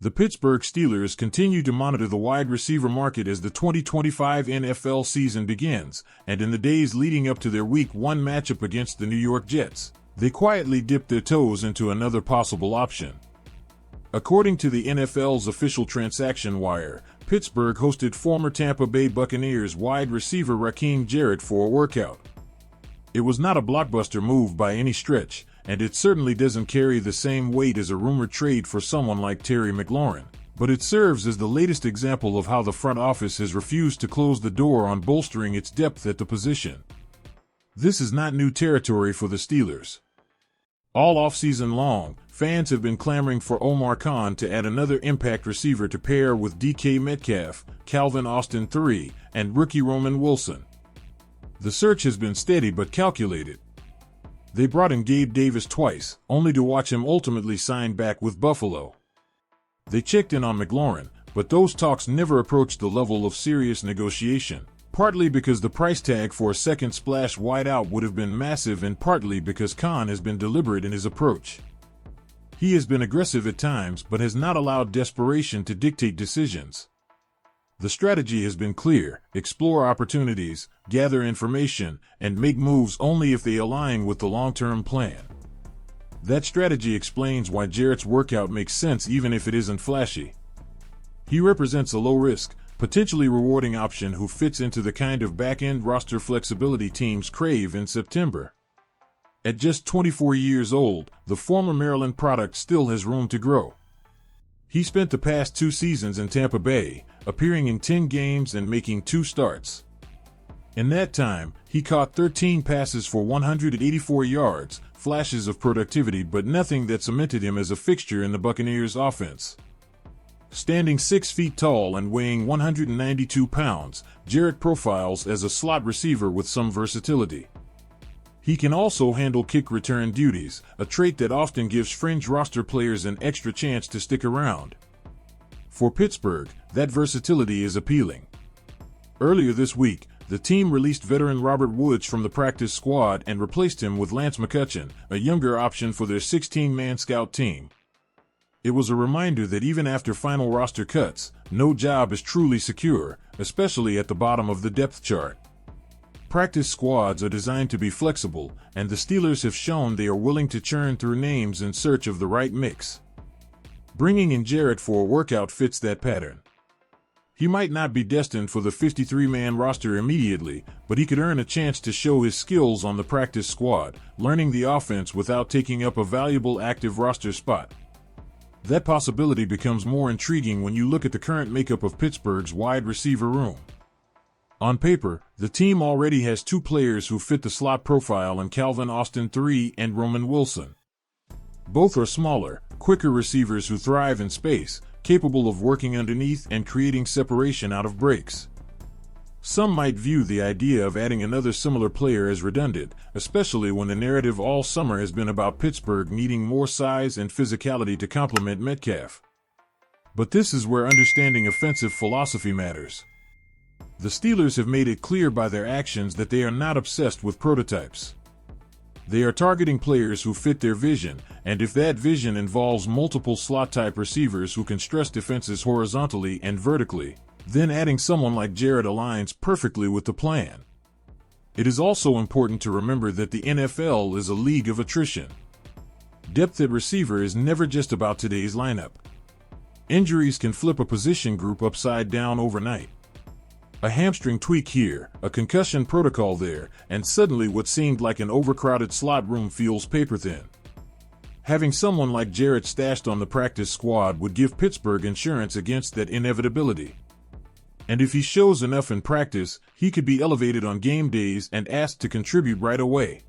The Pittsburgh Steelers continue to monitor the wide receiver market as the 2025 NFL season begins, and in the days leading up to their Week 1 matchup against the New York Jets, they quietly dipped their toes into another possible option. According to the NFL's official transaction wire, Pittsburgh hosted former Tampa Bay Buccaneers wide receiver Rake Jarrett for a workout. It was not a blockbuster move by any stretch, and it certainly doesn't carry the same weight as a rumored trade for someone like Terry McLaurin, but it serves as the latest example of how the front office has refused to close the door on bolstering its depth at the position. This is not new territory for the Steelers. All offseason long, fans have been clamoring for Omar Khan to add another impact receiver to pair with DK Metcalf, Calvin Austin III, and rookie Roman Wilson. The search has been steady but calculated. They brought in Gabe Davis twice, only to watch him ultimately sign back with Buffalo. They checked in on McLaurin, but those talks never approached the level of serious negotiation, partly because the price tag for a second splash wideout would have been massive and partly because Khan has been deliberate in his approach. He has been aggressive at times but has not allowed desperation to dictate decisions. The strategy has been clear: explore opportunities, gather information, and make moves only if they align with the long-term plan. That strategy explains why Jarrett's workout makes sense even if it isn't flashy. He represents a low-risk, potentially rewarding option who fits into the kind of back-end roster flexibility teams crave in September. At just 24 years old, the former Maryland product still has room to grow. He spent the past 2 seasons in Tampa Bay, appearing in 10 games and making 2 starts. In that time, he caught 13 passes for 184 yards, flashes of productivity but nothing that cemented him as a fixture in the Buccaneers' offense. Standing 6 feet tall and weighing 192 pounds, Jarrett profiles as a slot receiver with some versatility. He can also handle kick return duties, a trait that often gives fringe roster players an extra chance to stick around. For Pittsburgh, that versatility is appealing. Earlier this week, the team released veteran Robert Woods from the practice squad and replaced him with Lance McCutcheon, a younger option for their 16-man scout team. It was a reminder that even after final roster cuts, no job is truly secure, especially at the bottom of the depth chart. Practice squads are designed to be flexible, and the Steelers have shown they are willing to churn through names in search of the right mix. Bringing in Jarrett for a workout fits that pattern. He might not be destined for the 53-man roster immediately, but he could earn a chance to show his skills on the practice squad, learning the offense without taking up a valuable active roster spot. That possibility becomes more intriguing when you look at the current makeup of Pittsburgh's wide receiver room. On paper, the team already has 2 players who fit the slot profile in Calvin Austin III and Roman Wilson. Both are smaller, quicker receivers who thrive in space, capable of working underneath and creating separation out of breaks. Some might view the idea of adding another similar player as redundant, especially when the narrative all summer has been about Pittsburgh needing more size and physicality to complement Metcalf. But this is where understanding offensive philosophy matters. The Steelers have made it clear by their actions that they are not obsessed with prototypes. They are targeting players who fit their vision, and if that vision involves multiple slot-type receivers who can stress defenses horizontally and vertically, then adding someone like Jarrett aligns perfectly with the plan. It is also important to remember that the NFL is a league of attrition. Depth at receiver is never just about today's lineup. Injuries can flip a position group upside down overnight. A hamstring tweak here, a concussion protocol there, and suddenly what seemed like an overcrowded slot room feels paper-thin. Having someone like Jarrett stashed on the practice squad would give Pittsburgh insurance against that inevitability. And if he shows enough in practice, he could be elevated on game days and asked to contribute right away.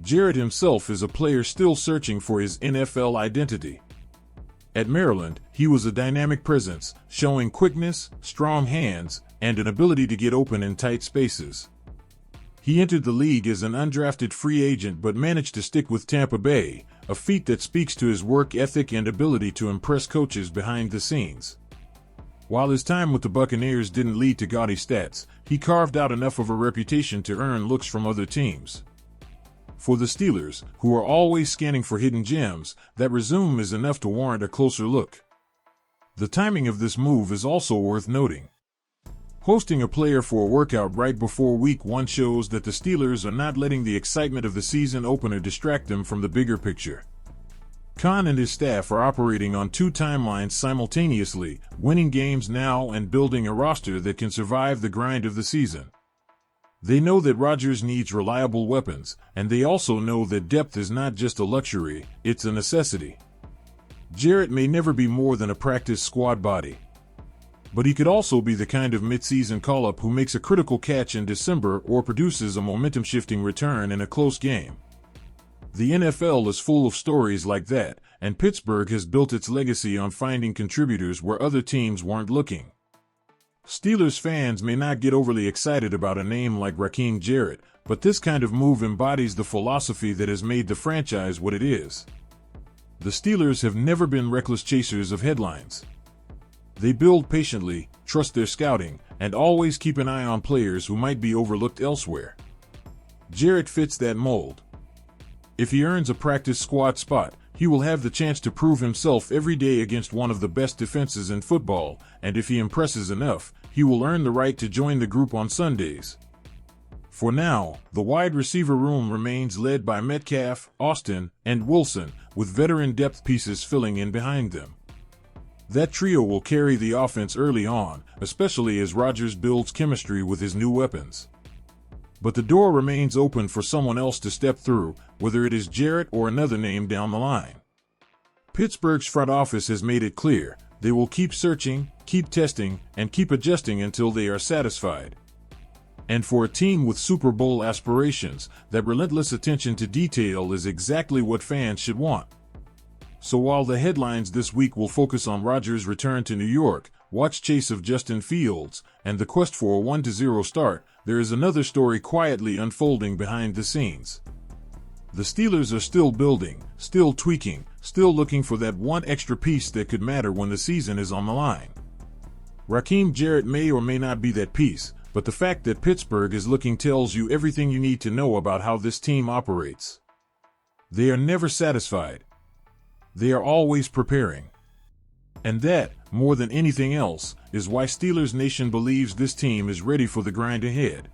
Jarrett himself is a player still searching for his NFL identity. At Maryland, he was a dynamic presence, showing quickness, strong hands, and an ability to get open in tight spaces. He entered the league as an undrafted free agent but managed to stick with Tampa Bay, a feat that speaks to his work ethic and ability to impress coaches behind the scenes. While his time with the Buccaneers didn't lead to gaudy stats, he carved out enough of a reputation to earn looks from other teams. For the Steelers, who are always scanning for hidden gems, that resume is enough to warrant a closer look. The timing of this move is also worth noting. Hosting a player for a workout right before Week 1 shows that the Steelers are not letting the excitement of the season opener distract them from the bigger picture. Khan and his staff are operating on two timelines simultaneously, winning games now and building a roster that can survive the grind of the season. They know that Rodgers needs reliable weapons, and they also know that depth is not just a luxury, it's a necessity. Jarrett may never be more than a practice squad body. But he could also be the kind of mid-season call-up who makes a critical catch in December or produces a momentum-shifting return in a close game. The NFL is full of stories like that, and Pittsburgh has built its legacy on finding contributors where other teams weren't looking. Steelers fans may not get overly excited about a name like Rake Jarrett, but this kind of move embodies the philosophy that has made the franchise what it is. The Steelers have never been reckless chasers of headlines. They build patiently, trust their scouting, and always keep an eye on players who might be overlooked elsewhere. Jarrett fits that mold. If he earns a practice squad spot, he will have the chance to prove himself every day against one of the best defenses in football, and if he impresses enough, he will earn the right to join the group on Sundays. For now, the wide receiver room remains led by Metcalf, Austin, and Wilson, with veteran depth pieces filling in behind them. That trio will carry the offense early on, especially as Rodgers builds chemistry with his new weapons. But the door remains open for someone else to step through, whether it is Jarrett or another name down the line. Pittsburgh's front office has made it clear they will keep searching, keep testing, and keep adjusting until they are satisfied. And for a team with Super Bowl aspirations, that relentless attention to detail is exactly what fans should want. So while the headlines this week will focus on Rodgers' return to New York, Watt's chase of Justin Fields, and the quest for a 1-0 start, there is another story quietly unfolding behind the scenes. The Steelers are still building, still tweaking, still looking for that one extra piece that could matter when the season is on the line. Rake Jarrett may or may not be that piece, but the fact that Pittsburgh is looking tells you everything you need to know about how this team operates. They are never satisfied. They are always preparing. And that, more than anything else, is why Steelers Nation believes this team is ready for the grind ahead.